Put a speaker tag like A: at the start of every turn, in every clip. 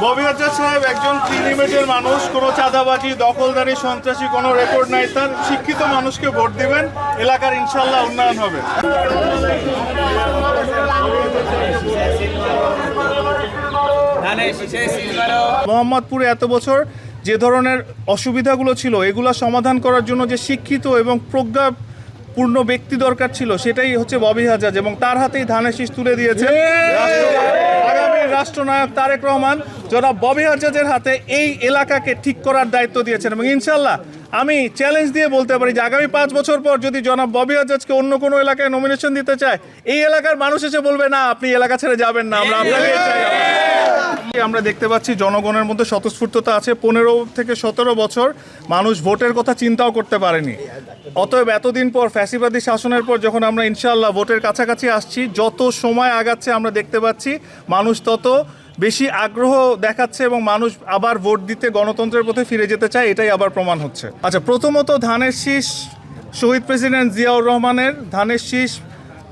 A: ববি হাজ্জাজ সাহেব একজন ক্লিন ইমেজের মানুষ, কোনো চাঁদাবাজি, দখলদারি, সন্ত্রাসী কোনো রেকর্ড নাই তার। শিক্ষিত মানুষকে ভোট দিবেন, এলাকার ইনশাল্লাহ উন্নয়ন হবে। মোহাম্মদপুরে এত বছর যে ধরনের অসুবিধাগুলো ছিল এগুলো সমাধান করার জন্য যে শিক্ষিত এবং প্রজ্ঞাপূর্ণ ব্যক্তি দরকার ছিল সেটাই হচ্ছে ববি হাজ্জাজ, এবং তার হাতেই ধানের শীষ তুলে দিয়েছে আগামী রাষ্ট্রনায়ক তারেক রহমান। জনাব ববি হাজ্জাজের হাতে এই এলাকাকে ঠিক করার দায়িত্ব দিয়েছেন, এবং ইনশাল্লাহ আমি চ্যালেঞ্জ দিয়ে বলতে পারি যে আগামী 5 বছর পর যদি জনাব ববি হাজ্জাজকে অন্য কোনো এলাকায় নমিনেশন দিতে চায়, এই এলাকার মানুষ এসে বলবে না আপনি এলাকা ছেড়ে যাবেন না, আমরা আপনাকে চাই। আমরা দেখতে পাচ্ছি জনগণের মধ্যে স্বতঃস্ফূর্ততা আছে। 15 থেকে 17 বছর মানুষ ভোটের কথা চিন্তাও করতে পারেনি। অতএব এতদিন পর ফ্যাসিবাদী শাসনের পর যখন আমরা ইনশাআল্লাহ ভোটের কাছাকাছি আসছি, যত সময় আগাচ্ছে আমরা দেখতে পাচ্ছি মানুষ তত বেশি আগ্রহ দেখাচ্ছে এবং মানুষ আবার ভোট দিতে গণতন্ত্রের পথে ফিরে যেতে চায়, এটাই আবার প্রমাণ হচ্ছে। আচ্ছা, প্রথমত ধানের শীষ শহীদ প্রেসিডেন্ট জিয়াউর রহমানের, ধানের শীষ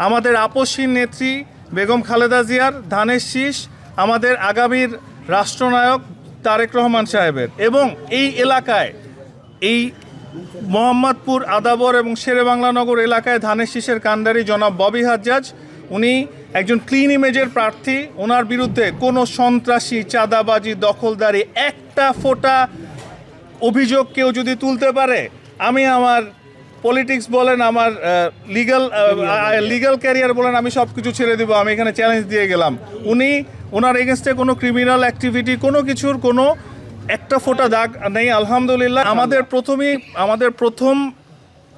A: আমাদের আপসহীন নেত্রী বেগম খালেদা জিয়ার, ধানের শীষ আমাদের আগামীর রাষ্ট্রনায়ক তারেক রহমান সাহেবের। এবং এই এলাকায়, এই মোহাম্মদপুর, আদাবর এবং শেরেবাংলানগর এলাকায় ধানের শীষের কাণ্ডারি জনাব ববি হাজ্জাজ, উনি একজন ক্লিন ইমেজের প্রার্থী। ওনার বিরুদ্ধে কোনো সন্ত্রাসী, চাঁদাবাজি, দখলদারি একটা ফোঁটা অভিযোগ কেউ যদি তুলতে পারে, আমি আমার পলিটিক্স বলেন, আমার লিগ্যাল ক্যারিয়ার বলেন, আমি সব কিছু ছেড়ে দেবো। আমি এখানে চ্যালেঞ্জ দিয়ে গেলাম, ওনার এগেনস্টে কোনো ক্রিমিনাল অ্যাক্টিভিটি, কোনো কিছুর কোনো একটা ফোঁটা দাগ নেই আলহামদুলিল্লাহ। আমাদের প্রথম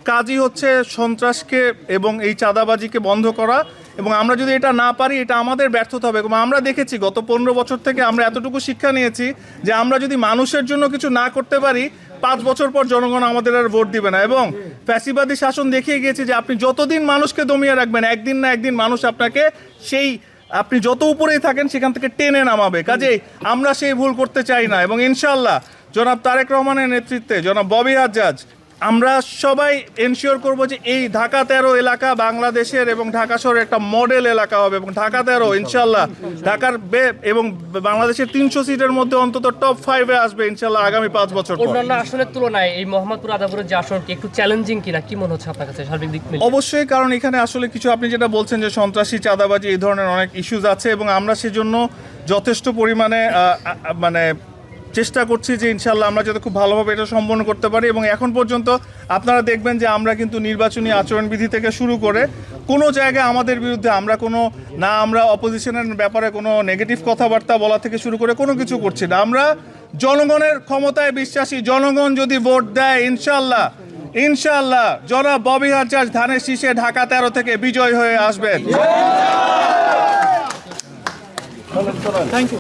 A: কাজই হচ্ছে সন্ত্রাসকে এবং এই চাঁদাবাজিকে বন্ধ করা, এবং আমরা যদি এটা না পারি এটা আমাদের ব্যর্থতা হবে। এবং আমরা দেখেছি গত 15 বছর থেকে আমরা এতটুকু শিক্ষা নিয়েছি যে আমরা যদি মানুষের জন্য কিছু না করতে পারি, 5 বছর পর জনগণ আমাদের আর ভোট দিবে না। এবং ফ্যাসিবাদী শাসন দেখিয়ে গিয়েছে যে আপনি যতদিন মানুষকে দমিয়ে রাখবেন, একদিন না একদিন মানুষ আপনাকে আপনি যত উপরেই থাকেন সেখান থেকে টেনে নামাবে। কাজেই আমরা সেই ভুল করতে চাই না, এবং ইনশাল্লাহ জনাব তারেক রহমানের নেতৃত্বে, জনাব ববি হাজ্জাজ, আমরা সবাই এনশিওর করব যে এই ঢাকা 13 এলাকা বাংলাদেশের এবং ঢাকা শহরের একটা মডেল এলাকা হবে, এবং ঢাকা 13 ইনশাল্লাহ ঢাকার এবং বাংলাদেশের 300 সিটের মধ্যে অন্তত টপ 5-এ আসবে ইনশাল্লাহ আগামী 5 বছর পর।
B: অন্যান্য আসনের তুলনায় এই মোহাম্মদপুর আদাবরের যে আসনটি একটু চ্যালেঞ্জিং কিনা, কি মনে হচ্ছে আপনার কাছে সার্বিক দিক মিলিয়ে?
A: অবশ্যই, কারণ এখানে আসলে কিছু আপনি যেটা বলছেন যে সন্ত্রাসী, চাঁদাবাজি, এই ধরনের অনেক ইস্যুজ আছে, এবং আমরা সেজন্য যথেষ্ট পরিমাণে চেষ্টা করছি যে ইনশাল্লাহ আমরা যাতে খুব ভালোভাবে এটা সম্পন্ন করতে পারি। এবং এখন পর্যন্ত আপনারা দেখবেন যে আমরা কিন্তু নির্বাচনী আচরণবিধি থেকে শুরু করে কোনো জায়গায় আমাদের বিরুদ্ধে আমরা অপোজিশনের ব্যাপারে কোনো নেগেটিভ কথাবার্তা বলা থেকে শুরু করে কোনো কিছু করছি না। আমরা জনগণের ক্ষমতায় বিশ্বাসী। জনগণ যদি ভোট দেয় ইনশাল্লাহ জনাব ববি হাজ্জাজ ধানের শীষে ঢাকা 13 থেকে বিজয় হয়ে আসবেন। Thank you.